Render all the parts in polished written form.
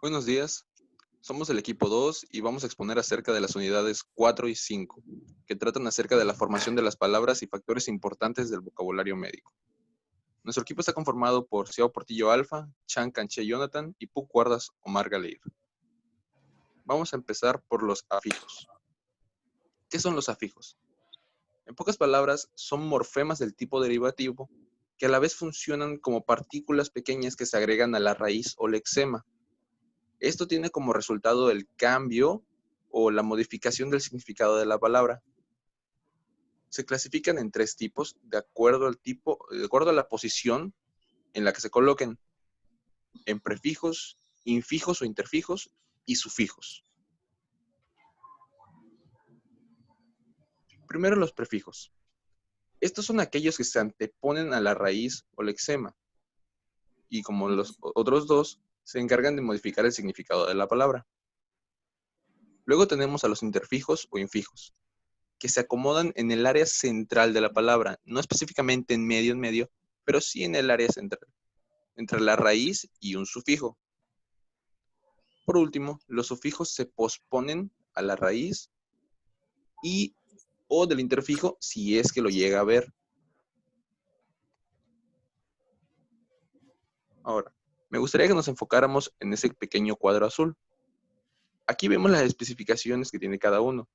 Buenos días, somos el equipo 2 y vamos a exponer acerca de las unidades 4 y 5, que tratan acerca de la formación de las palabras y factores importantes del vocabulario médico. Nuestro equipo está conformado por Ciao Portillo Alfa, Chan Canché Jonathan y Puc Guardas Omar Galeir. Vamos a empezar por los afijos. ¿Qué son los afijos? En pocas palabras, son morfemas del tipo derivativo que a la vez funcionan como partículas pequeñas que se agregan a la raíz o lexema. Esto tiene como resultado el cambio o la modificación del significado de la palabra. Se clasifican en tres tipos de acuerdo a la posición en la que se coloquen, en prefijos, infijos o interfijos y sufijos. Primero los prefijos. Estos son aquellos que se anteponen a la raíz o lexema y como los otros dos, se encargan de modificar el significado de la palabra. Luego tenemos a los interfijos o infijos, que se acomodan en el área central de la palabra, no específicamente en medio, pero sí en el área central, entre la raíz y un sufijo. Por último, los sufijos se posponen a la raíz y o del interfijo si es que lo llega a ver. Ahora, me gustaría que nos enfocáramos en ese pequeño cuadro azul. Aquí vemos las especificaciones que tiene cada uno.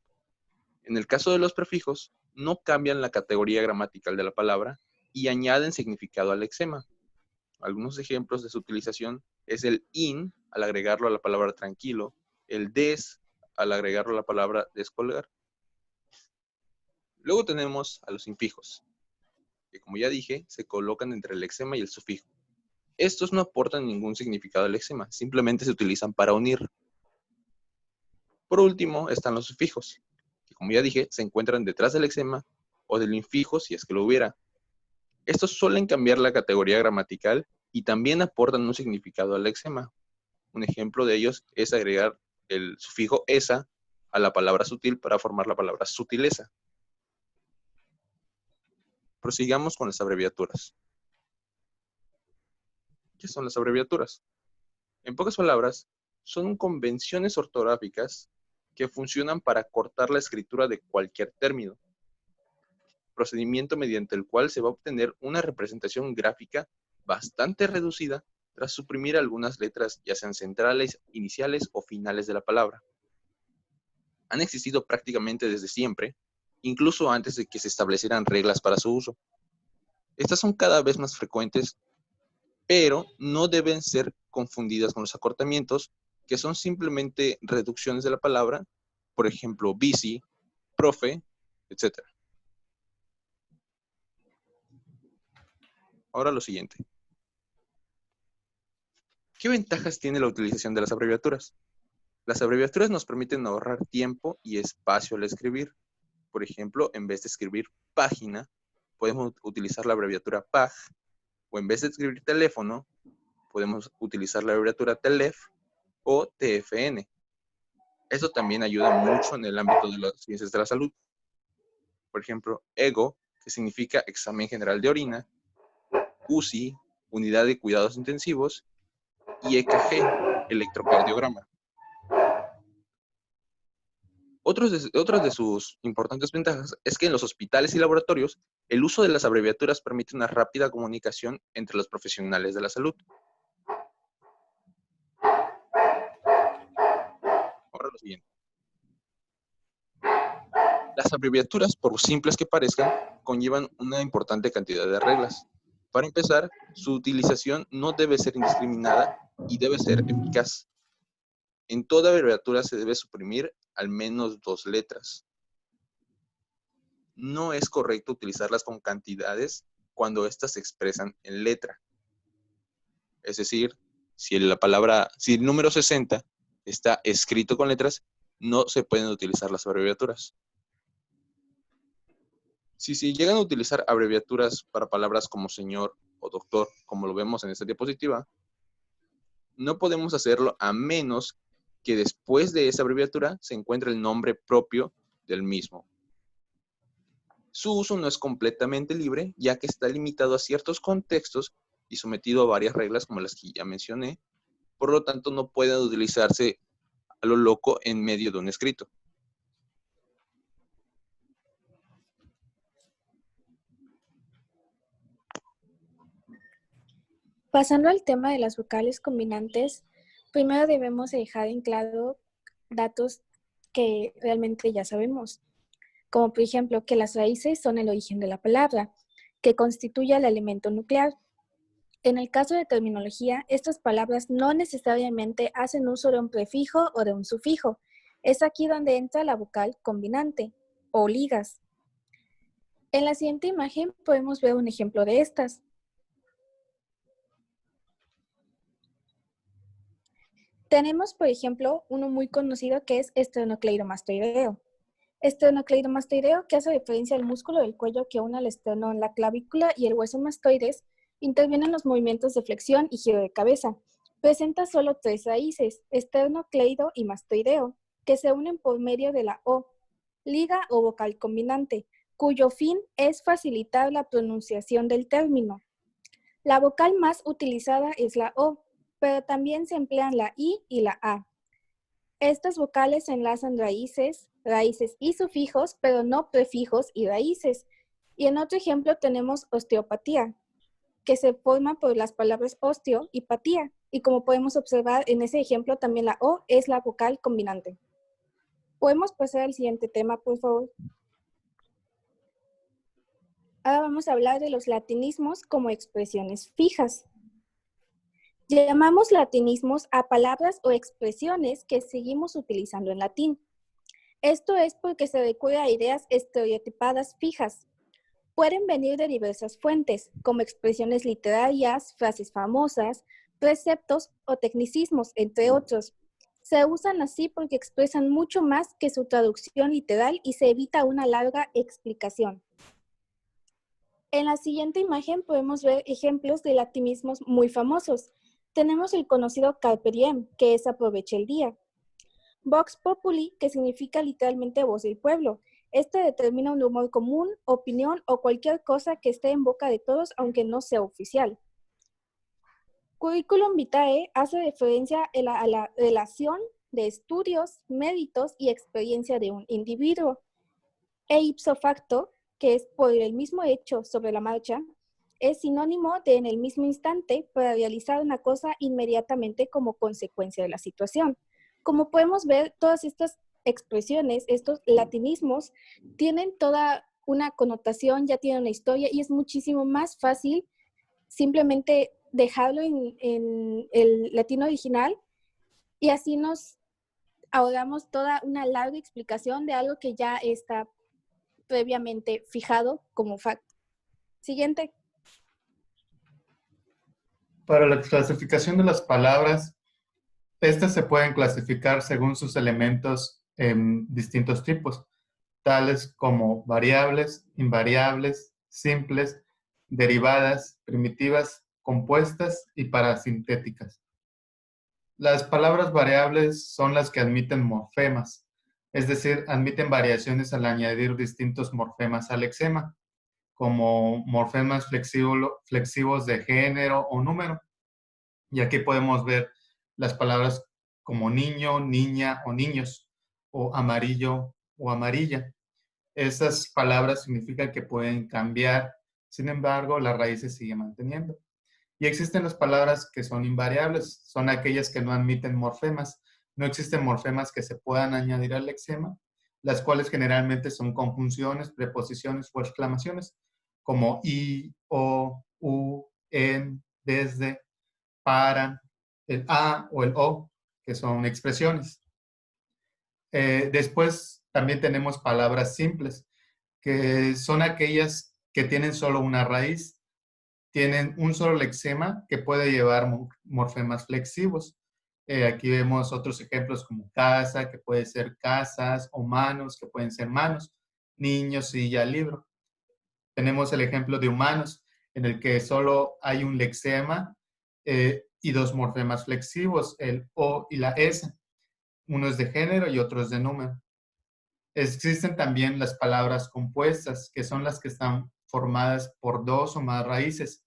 En el caso de los prefijos, no cambian la categoría gramatical de la palabra y añaden significado al lexema. Algunos ejemplos de su utilización es el in al agregarlo a la palabra tranquilo, el des al agregarlo a la palabra descolgar. Luego tenemos a los infijos, que como ya dije, se colocan entre el lexema y el sufijo. Estos no aportan ningún significado al lexema, simplemente se utilizan para unir. Por último están los sufijos, que como ya dije, se encuentran detrás del lexema o del infijo si es que lo hubiera. Estos suelen cambiar la categoría gramatical y también aportan un significado al lexema. Un ejemplo de ellos es agregar el sufijo esa a la palabra sutil para formar la palabra sutileza. Prosigamos con las abreviaturas. ¿Qué son las abreviaturas? En pocas palabras, son convenciones ortográficas que funcionan para cortar la escritura de cualquier término, procedimiento mediante el cual se va a obtener una representación gráfica bastante reducida tras suprimir algunas letras, ya sean centrales, iniciales o finales de la palabra. Han existido prácticamente desde siempre, incluso antes de que se establecieran reglas para su uso. Estas son cada vez más frecuentes, pero no deben ser confundidas con los acortamientos, que son simplemente reducciones de la palabra, por ejemplo, bici, profe, etc. Ahora lo siguiente. ¿Qué ventajas tiene la utilización de las abreviaturas? Las abreviaturas nos permiten ahorrar tiempo y espacio al escribir. Por ejemplo, en vez de escribir página, podemos utilizar la abreviatura PAG, o en vez de escribir teléfono, podemos utilizar la abreviatura TELEF o TFN. Eso también ayuda mucho en el ámbito de las ciencias de la salud. Por ejemplo, EGO, que significa Examen General de Orina, UCI, Unidad de Cuidados Intensivos, y EKG, Electrocardiograma. Otras de sus importantes ventajas es que en los hospitales y laboratorios, el uso de las abreviaturas permite una rápida comunicación entre los profesionales de la salud. Ahora lo siguiente. Las abreviaturas, por simples que parezcan, conllevan una importante cantidad de reglas. Para empezar, su utilización no debe ser indiscriminada y debe ser eficaz. En toda abreviatura se debe suprimir al menos 2 letras. No es correcto utilizarlas con cantidades cuando éstas se expresan en letra. Es decir, si el número 60 está escrito con letras, no se pueden utilizar las abreviaturas. Si se llegan a utilizar abreviaturas para palabras como señor o doctor, como lo vemos en esta diapositiva, no podemos hacerlo a menos que después de esa abreviatura se encuentre el nombre propio del mismo. Su uso no es completamente libre, ya que está limitado a ciertos contextos y sometido a varias reglas como las que ya mencioné, por lo tanto no pueden utilizarse a lo loco en medio de un escrito. Pasando al tema de las vocales combinantes, primero debemos dejar en claro datos que realmente ya sabemos, como por ejemplo que las raíces son el origen de la palabra, que constituye el elemento nuclear. En el caso de terminología, estas palabras no necesariamente hacen uso de un prefijo o de un sufijo. Es aquí donde entra la vocal combinante o ligas. En la siguiente imagen podemos ver un ejemplo de estas. Tenemos, por ejemplo, uno muy conocido que es esternocleidomastoideo. Esternocleidomastoideo, que hace referencia al músculo del cuello que une al esternón, la clavícula y el hueso mastoides, interviene en los movimientos de flexión y giro de cabeza. Presenta solo 3 raíces, esternocleido y mastoideo, que se unen por medio de la O, liga o vocal combinante, cuyo fin es facilitar la pronunciación del término. La vocal más utilizada es la O, pero también se emplean la I y la A. Estas vocales enlazan raíces y sufijos, pero no prefijos y raíces. Y en otro ejemplo tenemos osteopatía, que se forma por las palabras osteo y patía. Y como podemos observar en ese ejemplo, también la O es la vocal combinante. ¿Podemos pasar al siguiente tema, por favor? Ahora vamos a hablar de los latinismos como expresiones fijas. Llamamos latinismos a palabras o expresiones que seguimos utilizando en latín. Esto es porque se recurre a ideas estereotipadas fijas. Pueden venir de diversas fuentes, como expresiones literarias, frases famosas, preceptos o tecnicismos, entre otros. Se usan así porque expresan mucho más que su traducción literal y se evita una larga explicación. En la siguiente imagen podemos ver ejemplos de latinismos muy famosos. Tenemos el conocido carpe diem, que es aproveche el día. Vox populi, que significa literalmente voz del pueblo. Este determina un humor común, opinión o cualquier cosa que esté en boca de todos, aunque no sea oficial. Curriculum vitae hace referencia a la relación de estudios, méritos y experiencia de un individuo. E ipso facto, que es por el mismo hecho sobre la marcha, es sinónimo de en el mismo instante para realizar una cosa inmediatamente como consecuencia de la situación. Como podemos ver, todas estas expresiones, estos latinismos, tienen toda una connotación, ya tienen una historia y es muchísimo más fácil simplemente dejarlo en el latino original y así nos ahorramos toda una larga explicación de algo que ya está previamente fijado como fact. Siguiente. Para la clasificación de las palabras, estas se pueden clasificar según sus elementos en distintos tipos, tales como variables, invariables, simples, derivadas, primitivas, compuestas y parasintéticas. Las palabras variables son las que admiten morfemas, es decir, admiten variaciones al añadir distintos morfemas al lexema, como morfemas flexivos de género o número. Y aquí podemos ver las palabras como niño, niña o niños, o amarillo o amarilla. Esas palabras significan que pueden cambiar, sin embargo, la raíz se sigue manteniendo. Y existen las palabras que son invariables, son aquellas que no admiten morfemas. No existen morfemas que se puedan añadir al lexema, las cuales generalmente son conjunciones, preposiciones o exclamaciones, como y, o, u, en, desde, para, el a o el o, que son expresiones. Después también tenemos palabras simples, que son aquellas que tienen solo una raíz, tienen un solo lexema que puede llevar morfemas flexivos. Aquí vemos otros ejemplos como casa, que puede ser casas, o manos, que pueden ser manos, niños, silla, libro. Tenemos el ejemplo de humanos, en el que solo hay un lexema y dos morfemas flexivos, el o y la s. Uno es de género y otro es de número. Existen también las palabras compuestas, que son las que están formadas por dos o más raíces.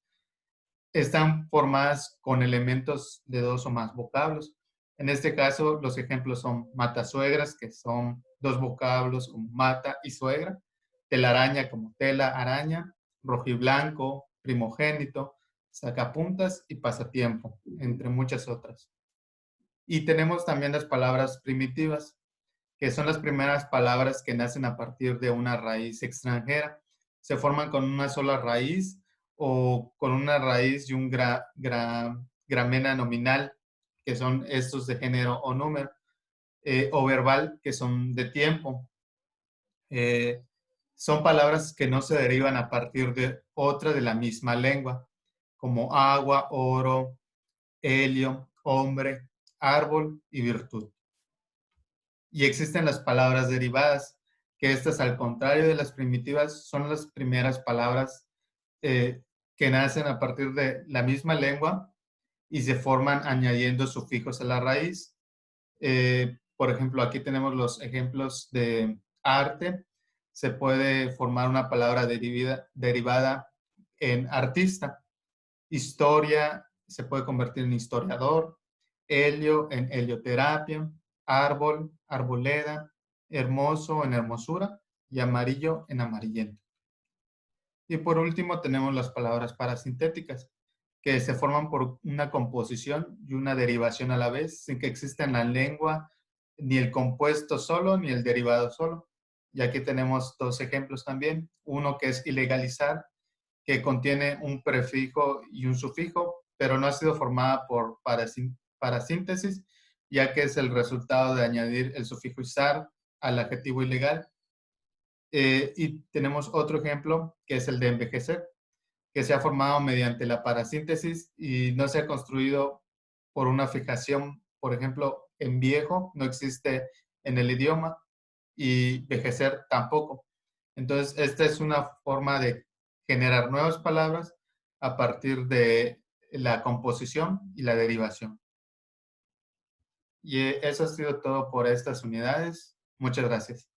están formadas con elementos de 2 o más vocablos. En este caso, los ejemplos son matasuegras, que son 2 vocablos como mata y suegra, telaraña como tela, araña, rojiblanco, primogénito, sacapuntas y pasatiempo, entre muchas otras. Y tenemos también las palabras primitivas, que son las primeras palabras que nacen a partir de una raíz extranjera. Se forman con una sola raíz o con una raíz y un gramena nominal, que son estos de género o número, o verbal, que son de tiempo. Son palabras que no se derivan a partir de otra de la misma lengua, como agua, oro, helio, hombre, árbol y virtud. Y existen las palabras derivadas, que estas, al contrario de las primitivas, son las primeras palabras que nacen a partir de la misma lengua y se forman añadiendo sufijos a la raíz. Por ejemplo, aquí tenemos los ejemplos de arte. Se puede formar una palabra derivada en artista. Historia se puede convertir en historiador. Helio en helioterapia. Árbol, arboleda. Hermoso en hermosura. Y amarillo en amarillento. Y por último tenemos las palabras parasintéticas, que se forman por una composición y una derivación a la vez, sin que exista en la lengua ni el compuesto solo ni el derivado solo. Y aquí tenemos 2 ejemplos también. Uno que es ilegalizar, que contiene un prefijo y un sufijo, pero no ha sido formada por parasíntesis, ya que es el resultado de añadir el sufijo izar al adjetivo ilegal. Y tenemos otro ejemplo, que es el de envejecer, que se ha formado mediante la parasíntesis y no se ha construido por una fijación, por ejemplo, en viejo, no existe en el idioma, y vejecer tampoco. Entonces, esta es una forma de generar nuevas palabras a partir de la composición y la derivación. Y eso ha sido todo por estas unidades. Muchas gracias.